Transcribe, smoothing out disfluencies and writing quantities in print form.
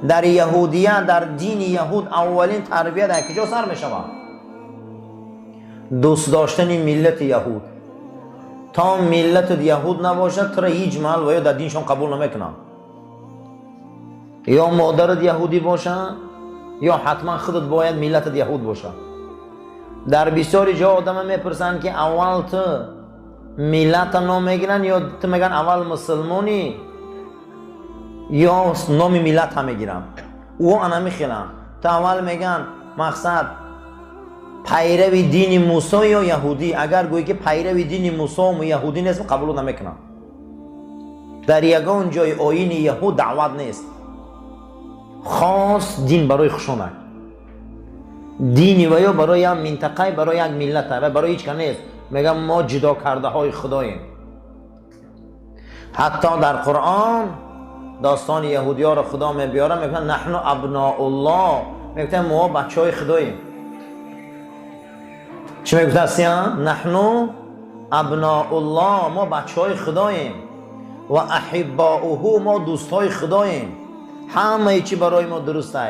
در یهودیت، در دین یهود اولین تربیت در کجا سر می شود؟ دوست داشتن ملت یهود. تا ملت یهود نباشد تو را هیچ محل و یا در دینشان قبول نمیکنن. یا مادرت یهودی باشه یا حتما خودت باید ملت یهود باشه. در بسیاری جا آدم میپرسن که اول تو ملت نام میگیرن یا تو میگن اول مسلمانی یا نام ملت هم میگیرن. او انا میخیلن تا اول میگن مقصد پیروی دین موسی یا یهودی. اگر گویی که پیروی دین موسی و یهودی نیست قبول نمیکنن. در یگان جای آیین یهود دعوت نیست، خاص دین برای خشونت. دینی و یا برای یک منطقه، برای یک ملت و برای هیچ که نیست. میگم ما جدا کرده های خداییم. حتی در قرآن داستان یهودی ها را خدا میبیاره، میگن نحن ابناء الله، میگن ما بچه های خداییم. چی میگفت هستیم؟ نحن ابناء الله، ما بچه های خداییم. و احباؤه، ما دوست های خداییم. همه چی برای ما درسته.